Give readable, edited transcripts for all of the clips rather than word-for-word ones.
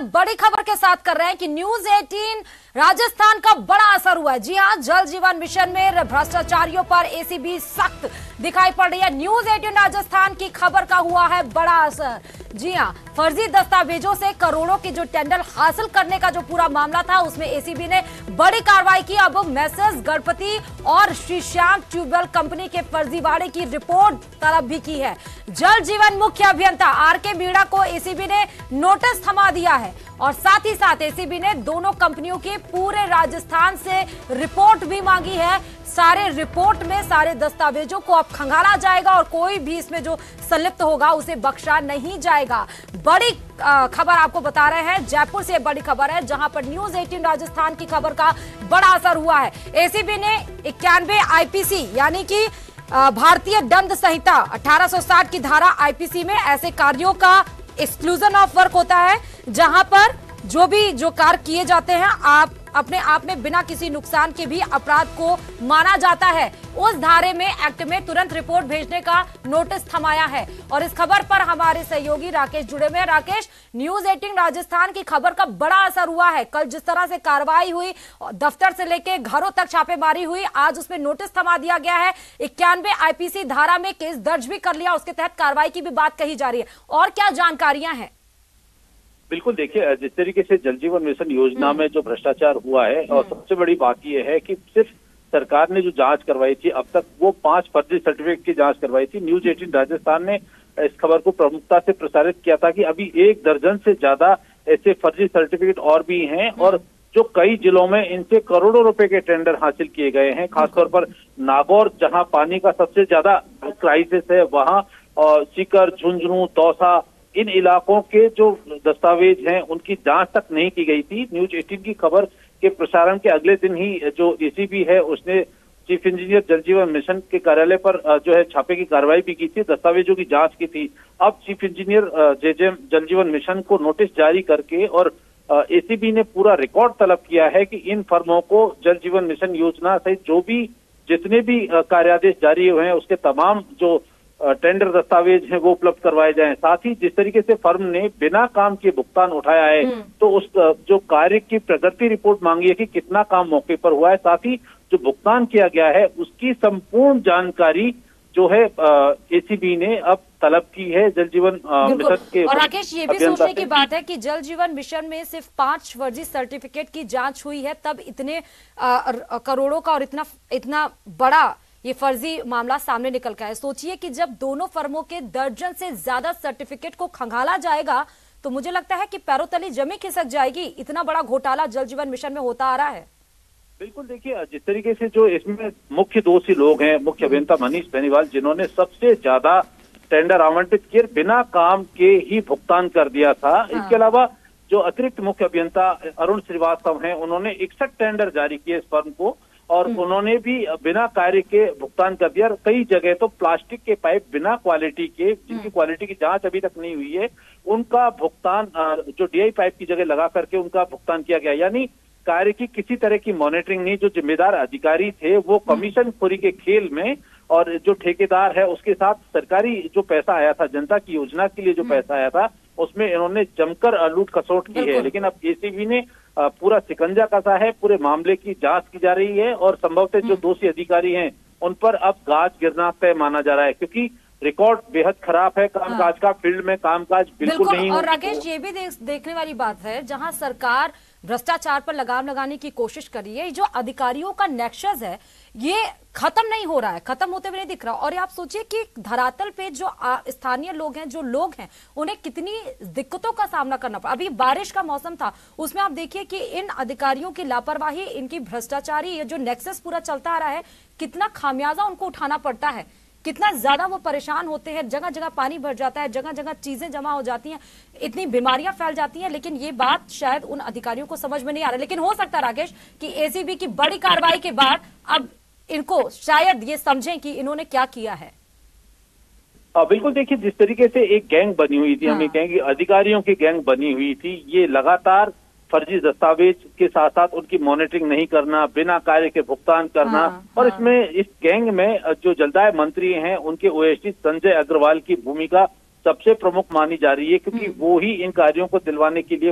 बड़ी खबर के साथ कर रहे हैं कि न्यूज 18 राजस्थान का बड़ा असर हुआ है। जी हां, जल जीवन मिशन में भ्रष्टाचारियों पर एसीबी सख्त दिखाई पड़ रही है। न्यूज 18 राजस्थान की खबर का हुआ है बड़ा असर। जी हां, फर्जी दस्तावेजों से करोड़ों के जो टेंडर हासिल करने का जो पूरा मामला था, उसमें एसीबी ने बड़ी कार्रवाई की। अब मैसेज गणपति और श्री श्याम ट्यूबवेल कंपनी के फर्जीवाड़े की रिपोर्ट तलब भी की है। जल जीवन मुख्य अभियंता आरके मीणा को एसीबी ने नोटिस थमा दिया है और साथ ही साथ एसीबी ने दोनों कंपनियों की पूरे राजस्थान से रिपोर्ट भी मांगी है। सारे रिपोर्ट में सारे दस्तावेजों को अब खंगाला जाएगा और कोई भी इसमें जो संलिप्त होगा उसे बख्शा नहीं जाएगा। बड़ी खबर आपको बता रहे हैं, जयपुर से बड़ी खबर है जहां पर न्यूज 18 राजस्थान की खबर का बड़ा असर हुआ है। एसीबी ने 91 आईपीसी यानी कि भारतीय दंड संहिता 1860 की धारा आईपीसी में ऐसे कार्यों का एक्सक्लूजन ऑफ वर्क होता है जहां पर जो कार्य किए जाते हैं आप अपने आप में बिना किसी नुकसान के भी अपराध को माना जाता है। उस धारे में एक्ट में तुरंत रिपोर्ट भेजने का नोटिस थमाया है और इस खबर पर हमारे सहयोगी राकेश जुड़े हुए हैं। राकेश, न्यूज 18 राजस्थान की खबर का बड़ा असर हुआ है। कल जिस तरह से कार्रवाई हुई, दफ्तर से लेके घरों तक छापेमारी हुई, आज उसमें नोटिस थमा दिया गया है। 91 आईपीसी धारा में केस दर्ज भी कर लिया, उसके तहत कार्रवाई की भी बात कही जा रही है। और क्या जानकारियां हैं? बिल्कुल, देखिए जिस तरीके से जल जीवन मिशन योजना में जो भ्रष्टाचार हुआ है और सबसे बड़ी बात यह है कि सिर्फ सरकार ने जो जांच करवाई थी अब तक वो 5 फर्जी सर्टिफिकेट की जांच करवाई थी। न्यूज 18 राजस्थान ने इस खबर को प्रमुखता से प्रसारित किया था कि अभी 1 दर्जन से ज्यादा ऐसे फर्जी सर्टिफिकेट और भी हैं और जो कई जिलों में इनसे करोड़ों रुपए के टेंडर हासिल किए गए हैं। खासतौर पर नागौर, जहां पानी का सबसे ज्यादा क्राइसिस है, वहां सीकर, झुंझुनू, दौसा, इन इलाकों के जो दस्तावेज हैं उनकी जांच तक नहीं की गई थी। न्यूज 18 की खबर के प्रसारण के अगले दिन ही जो एसीबी है उसने चीफ इंजीनियर जल जीवन मिशन के कार्यालय पर जो है छापे की कार्रवाई भी की थी, दस्तावेजों की जांच की थी। अब चीफ इंजीनियर जेजेएम जल जीवन मिशन को नोटिस जारी करके और एसीबी ने पूरा रिकॉर्ड तलब किया है कि इन फर्मों को जल जीवन मिशन योजना सहित जो भी जितने भी कार्यादेश जारी हुए हैं उसके तमाम जो टेंडर दस्तावेज हैं वो उपलब्ध करवाए जाएं। साथ ही जिस तरीके से फर्म ने बिना काम के भुगतान उठाया है तो उस जो कार्य की प्रगति रिपोर्ट मांगी है कि कितना काम मौके पर हुआ है, साथ ही जो भुगतान किया गया है उसकी संपूर्ण जानकारी जो है एसीबी ने अब तलब की है जल जीवन मिशन के। और राकेश, ये भी सोचने की बात है कि जल जीवन मिशन में सिर्फ 5 फर्जी सर्टिफिकेट की जांच हुई है, तब इतने करोड़ों का और इतना बड़ा ये फर्जी मामला सामने निकल का है। सोचिए कि जब दोनों फर्मों के दर्जन से ज्यादा सर्टिफिकेट को खंगाला जाएगा तो मुझे लगता है कि पैरों तले जमी खिसक जाएगी। इतना बड़ा घोटाला जल जीवन मिशन में होता आ रहा है। बिल्कुल, देखिए जिस तरीके से जो इसमें मुख्य दोषी लोग हैं, मुख्य अभियंता मनीष बेनीवाल, जिन्होंने सबसे ज्यादा टेंडर आवंटित किए, बिना काम के ही भुगतान कर दिया था। इसके अलावा जो अतिरिक्त मुख्य अभियंता अरुण श्रीवास्तव हैं, उन्होंने 61 टेंडर जारी किए इस फर्म को और उन्होंने भी बिना कार्य के भुगतान कर दिया। कई जगह तो प्लास्टिक के पाइप बिना क्वालिटी के, जिनकी क्वालिटी की जांच अभी तक नहीं हुई है, उनका भुगतान जो डीआई पाइप की जगह लगा करके उनका भुगतान किया गया। यानी कार्य की किसी तरह की मॉनिटरिंग नहीं। जो जिम्मेदार अधिकारी थे वो कमीशन खोरी के खेल में, और जो ठेकेदार है उसके साथ सरकारी जो पैसा आया था, जनता की योजना के लिए जो पैसा आया था, उसमें इन्होंने जमकर लूट खसोट की है। लेकिन अब एसीबी ने पूरा शिकंजा कसा है, पूरे मामले की जांच की जा रही है और संभवतः जो दोषी अधिकारी हैं उन पर अब गाज गिरना तय माना जा रहा है, क्योंकि रिकॉर्ड बेहद खराब है कामकाज का। फील्ड में कामकाज बिल्कुल नहीं। और राकेश, ये भी देखने वाली बात है, जहां सरकार भ्रष्टाचार पर लगाम लगाने की कोशिश कर रही है, जो अधिकारियों का नेक्सस है ये खत्म नहीं हो रहा है, खत्म होते हुए नहीं दिख रहा। और आप सोचिए कि धरातल पे जो स्थानीय लोग हैं, जो लोग हैं, उन्हें कितनी दिक्कतों का सामना करना पड़ा। अभी बारिश का मौसम था, उसमें आप देखिए कि इन अधिकारियों की लापरवाही, इनकी भ्रष्टाचारी ये जो नेक्सस पूरा चलता आ रहा है, कितना खामियाजा उनको उठाना पड़ता है, कितना ज्यादा वो परेशान होते हैं। जगह जगह पानी भर जाता है, जगह जगह चीजें जमा हो जाती हैं, इतनी बीमारियां फैल जाती हैं। लेकिन ये बात शायद उन अधिकारियों को समझ में नहीं आ रहा। लेकिन हो सकता है राकेश कि एसीबी की बड़ी कार्रवाई के बाद अब इनको शायद ये समझें कि इन्होंने क्या किया है। बिल्कुल, देखिए जिस तरीके से एक गैंग बनी हुई थी, हमें कहेंगे अधिकारियों की गैंग बनी हुई थी, ये लगातार फर्जी दस्तावेज के साथ साथ उनकी मॉनिटरिंग नहीं करना, बिना कार्य के भुगतान करना। और इसमें इस गैंग में जो जलदाय मंत्री हैं उनके ओएसडी संजय अग्रवाल की भूमिका सबसे प्रमुख मानी जा रही है, क्योंकि वो ही इन कार्यों को दिलवाने के लिए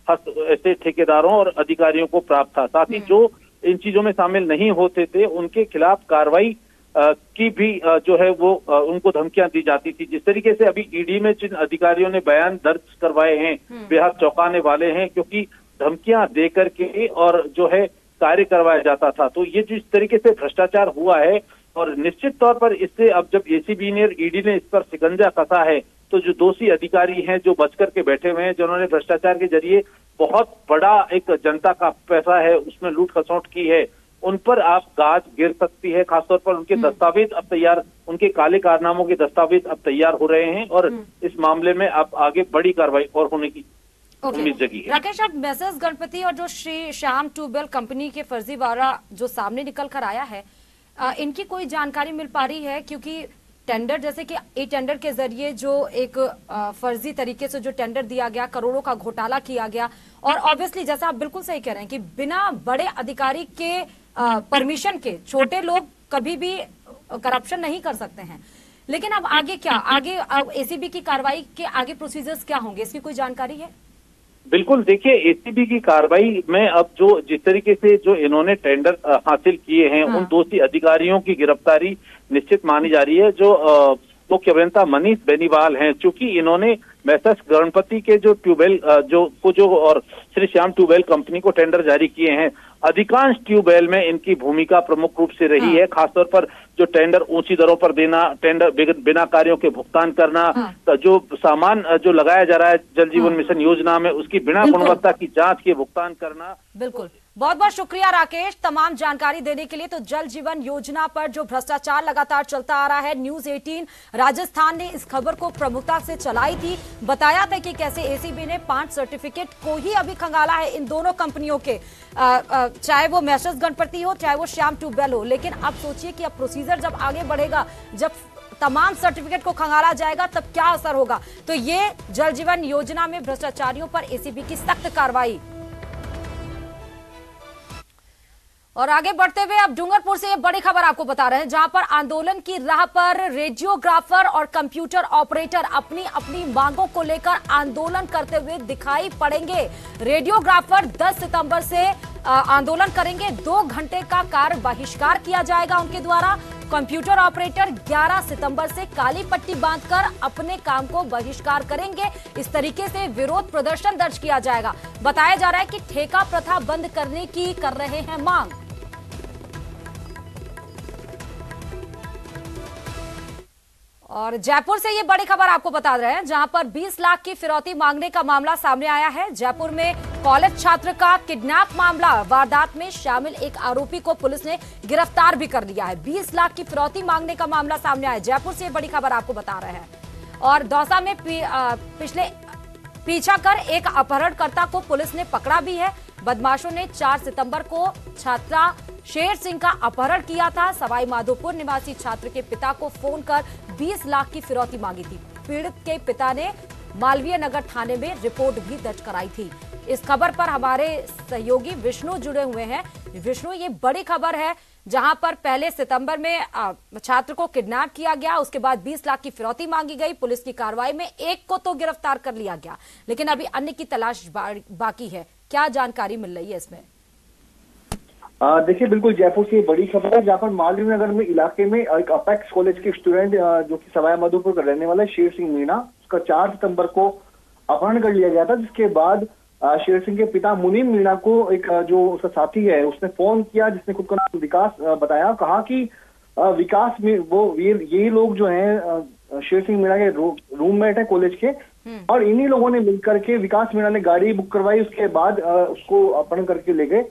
ऐसे ठेकेदारों और अधिकारियों को प्राप्त था। साथ ही जो इन चीजों में शामिल नहीं होते थे उनके खिलाफ कार्रवाई की भी जो है वो उनको धमकियां दी जाती थी। जिस तरीके से अभी ईडी में जिन अधिकारियों ने बयान दर्ज करवाए हैं बेहद चौंकाने वाले हैं, क्योंकि धमकियां दे करके और जो है कार्य करवाया जाता था। तो ये जिस तरीके से भ्रष्टाचार हुआ है, और निश्चित तौर पर इससे अब जब एसीबी ने ईडी ने इस पर शिकंजा कसा है, तो जो दोषी अधिकारी हैं जो बच करके बैठे हुए हैं, जिन्होंने भ्रष्टाचार के जरिए बहुत बड़ा एक जनता का पैसा है उसमें लूट खसोट की है, उन पर आप गाज गिर सकती है। खासतौर पर उनके दस्तावेज अब तैयार, उनके काले कारनामों के दस्तावेज अब तैयार हो रहे हैं, और इस मामले में अब आगे बड़ी कार्रवाई और होने की उम्मीद जगी है। राकेश, अब मैसेज गणपति और जो श्री श्याम ट्यूबवेल कंपनी के फर्जीवाड़ा जो सामने निकल कर आया है, इनकी कोई जानकारी मिल पा रही है? क्योंकि टेंडर, जैसे कि ई टेंडर के जरिए जो एक फर्जी तरीके से जो टेंडर दिया गया, करोड़ों का घोटाला किया गया, और ऑब्वियसली जैसा आप बिल्कुल सही कह रहे हैं कि बिना बड़े अधिकारी के परमिशन के छोटे लोग कभी भी करप्शन नहीं कर सकते हैं। लेकिन अब आगे क्या, आगे एसीबी की कार्रवाई के आगे प्रोसीजर्स क्या होंगे, इसकी कोई जानकारी है? बिल्कुल, देखिए एसीबी की कार्रवाई में अब जो जिस तरीके से जो इन्होंने टेंडर हासिल किए हैं, उन दोषी अधिकारियों की गिरफ्तारी निश्चित मानी जा रही है। जो मुख्य अभियंता मनीष बेनीवाल हैं, चूंकि इन्होंने मैसेज गणपति के जो ट्यूबवेल और श्री श्याम ट्यूबवेल कंपनी को टेंडर जारी किए हैं, अधिकांश ट्यूबवेल में इनकी भूमिका प्रमुख रूप से रही है। खासतौर पर जो टेंडर ऊंची दरों पर देना, टेंडर बिना कार्यों के भुगतान करना, जो सामान जो लगाया जा रहा है जल जीवन मिशन योजना में उसकी बिना गुणवत्ता की जांच के भुगतान करना। बिल्कुल, बहुत बहुत शुक्रिया राकेश तमाम जानकारी देने के लिए। तो जल जीवन योजना पर जो भ्रष्टाचार लगातार चलता आ रहा है, न्यूज 18 राजस्थान ने इस खबर को प्रमुखता से चलाई थी। बताया था कि कैसे एसीबी ने 5 सर्टिफिकेट को ही अभी खंगाला है इन दोनों कंपनियों के, चाहे वो मैसेज गणपति हो चाहे वो श्याम ट्यूबवेल हो। लेकिन अब सोचिए कि अब प्रोसीजर जब आगे बढ़ेगा, जब तमाम सर्टिफिकेट को खंगाला जाएगा, तब क्या असर होगा। तो ये जल जीवन योजना में भ्रष्टाचारियों पर एसीबी की सख्त कार्रवाई। और आगे बढ़ते हुए अब डूंगरपुर से ये बड़ी खबर आपको बता रहे हैं, जहां पर आंदोलन की राह पर रेडियोग्राफर और कंप्यूटर ऑपरेटर अपनी अपनी मांगों को लेकर आंदोलन करते हुए दिखाई पड़ेंगे। रेडियोग्राफर 10 सितंबर से आंदोलन करेंगे, 2 घंटे का कार्य बहिष्कार किया जाएगा उनके द्वारा। कंप्यूटर ऑपरेटर 11 सितंबर से काली पट्टी बांधकर अपने काम को बहिष्कार करेंगे। इस तरीके से विरोध प्रदर्शन दर्ज किया जाएगा। बताया जा रहा है कि ठेका प्रथा बंद करने की कर रहे हैं मांग। और जयपुर से ये बड़ी खबर आपको बता रहे हैं, जहां पर 20 लाख की फिरौती मांगने का मामला सामने आया है। जयपुर में कॉलेज छात्र का किडनैप मामला, वारदात में शामिल एक आरोपी को पुलिस ने गिरफ्तार भी कर लिया है। 20 लाख की फिरौती मांगने का मामला सामने आया। जयपुर से ये बड़ी खबर आपको बता रहे हैं। और दौसा में पीछा कर एक अपहरणकर्ता को पुलिस ने पकड़ा भी है। बदमाशों ने 4 सितंबर को छात्रा शेर सिंह का अपहरण किया था। सवाई माधोपुर निवासी छात्र के पिता को फोन कर 20 लाख की फिरौती मांगी थी। पीड़ित के पिता ने मालवीय नगर थाने में रिपोर्ट भी दर्ज कराई थी। इस खबर पर हमारे सहयोगी विष्णु जुड़े हुए हैं। विष्णु, ये बड़ी खबर है, जहां पर पहले सितंबर में छात्र को किडनैप किया गया, उसके बाद 20 लाख की फिरौती मांगी गई। पुलिस की कार्रवाई में एक को तो गिरफ्तार कर लिया गया, लेकिन अभी अन्य की तलाश बाकी है। क्या जानकारी मिल रही है इसमें? देखिए, बिल्कुल जयपुर से बड़ी खबर है, जहाँ पर मालवीय नगर में इलाके में एक अपेक्स कॉलेज के स्टूडेंट जो कि सवाई माधोपुर का रहने वाला है, शेर सिंह मीणा, उसका 4 सितंबर को अपहरण कर लिया गया था। जिसके बाद शेर सिंह के पिता मुनीम मीणा को एक जो उसका साथी है उसने फोन किया, जिसने खुद का नाम विकास बताया। कहा कि विकास में वो यही लोग जो है शेर सिंह मीणा के रूममेट है कॉलेज के, और इन्हीं लोगों ने मिलकर के विकास मीणा ने गाड़ी बुक करवाई। उसके बाद उसको अपहरण करके ले गए।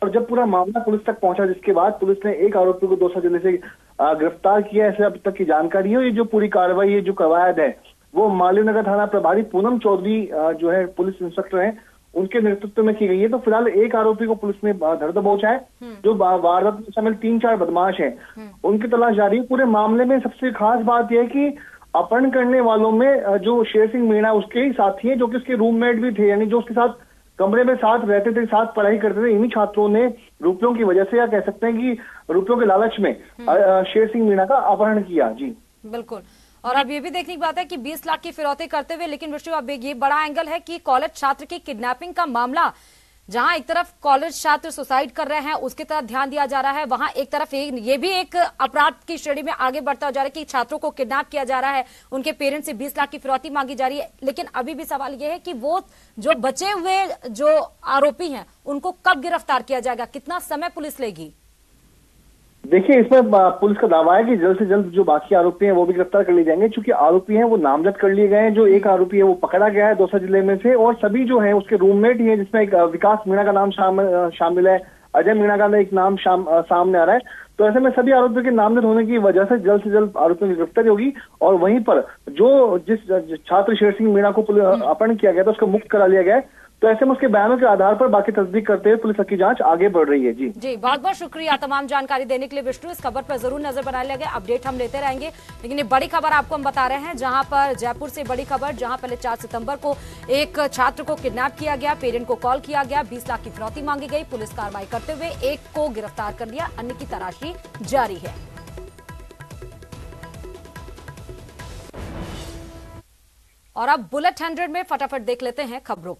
और जब पूरा मामला पुलिस तक पहुंचा, जिसके बाद पुलिस ने एक आरोपी को 200 जिले से गिरफ्तार किया, ऐसे अब तक की जानकारी है। ये जो पूरी कार्रवाई, ये जो कवायद है, वो मालवीय नगर थाना प्रभारी पूनम चौधरी जो है पुलिस इंस्पेक्टर हैं, उनके नेतृत्व में की गई है। तो फिलहाल एक आरोपी को पुलिस ने धर दबोचा है, जो वारदात में शामिल 3-4 बदमाश हैं, उनकी तलाश जारी है। पूरे मामले में सबसे खास बात यह है कि अपहरण करने वालों में जो शेर सिंह मीणा उसके ही साथी हैं, जो कि उसके रूममेट भी थे, यानी जो उसके साथ कमरे में साथ रहते थे, साथ पढ़ाई करते थे। इन्हीं छात्रों ने रुपयों की वजह से, या कह सकते हैं कि रुपयों के लालच में शेर सिंह मीणा का अपहरण किया। जी बिल्कुल। और अब ये भी देखने की बात है कि 20 लाख की फिरौती करते हुए, लेकिन विष्णु अब ये बड़ा एंगल है कि कॉलेज छात्र की किडनैपिंग का मामला, जहां एक तरफ कॉलेज छात्र सुसाइड कर रहे हैं उसकी तरफ ध्यान दिया जा रहा है, वहां एक तरफ ये भी एक अपराध की श्रेणी में आगे बढ़ता जा रहा है कि छात्रों को किडनैप किया जा रहा है, उनके पेरेंट्स से 20 लाख की फिरौती मांगी जा रही है। लेकिन अभी भी सवाल यह है कि वो जो बचे हुए जो आरोपी हैं उनको कब गिरफ्तार किया जाएगा, कितना समय पुलिस लेगी? देखिए, इसमें पुलिस का दावा है कि जल्द से जल्द जो बाकी आरोपी हैं वो भी गिरफ्तार कर लिए जाएंगे, क्योंकि आरोपी हैं वो नामजद कर लिए गए हैं। जो एक आरोपी है वो पकड़ा गया है दौसा जिले में से, और सभी जो है उसके रूममेट ही है, जिसमें एक विकास मीणा का नाम शामिल है, अजय मीणा का एक नाम सामने आ रहा है। तो ऐसे में सभी आरोपियों के नामजद होने की वजह से जल्द आरोपियों की गिरफ्तारी होगी। और वहीं पर जो जिस छात्र शेर सिंह मीणा को अपहरण किया गया था उसको मुक्त करा लिया गया है। तो ऐसे में उसके बयानों के आधार पर बाकी तस्दीक करते हुए पुलिस की जांच आगे बढ़ रही है। जी बहुत बहुत शुक्रिया तमाम जानकारी देने के लिए विष्णु। इस खबर पर जरूर नजर बनाए लगे, अपडेट हम लेते रहेंगे। लेकिन ये बड़ी खबर आपको हम बता रहे हैं, जहां पर जयपुर से बड़ी खबर, जहां पहले 4 सितंबर को एक छात्र को किडनैप किया गया, पेरेंट को कॉल किया गया, 20 लाख की फिरौती मांगी गई, पुलिस कार्रवाई करते हुए एक को गिरफ्तार कर लिया, अन्य की तलाशी जारी है। और अब बुलेट 100 में फटाफट देख लेते हैं खबरों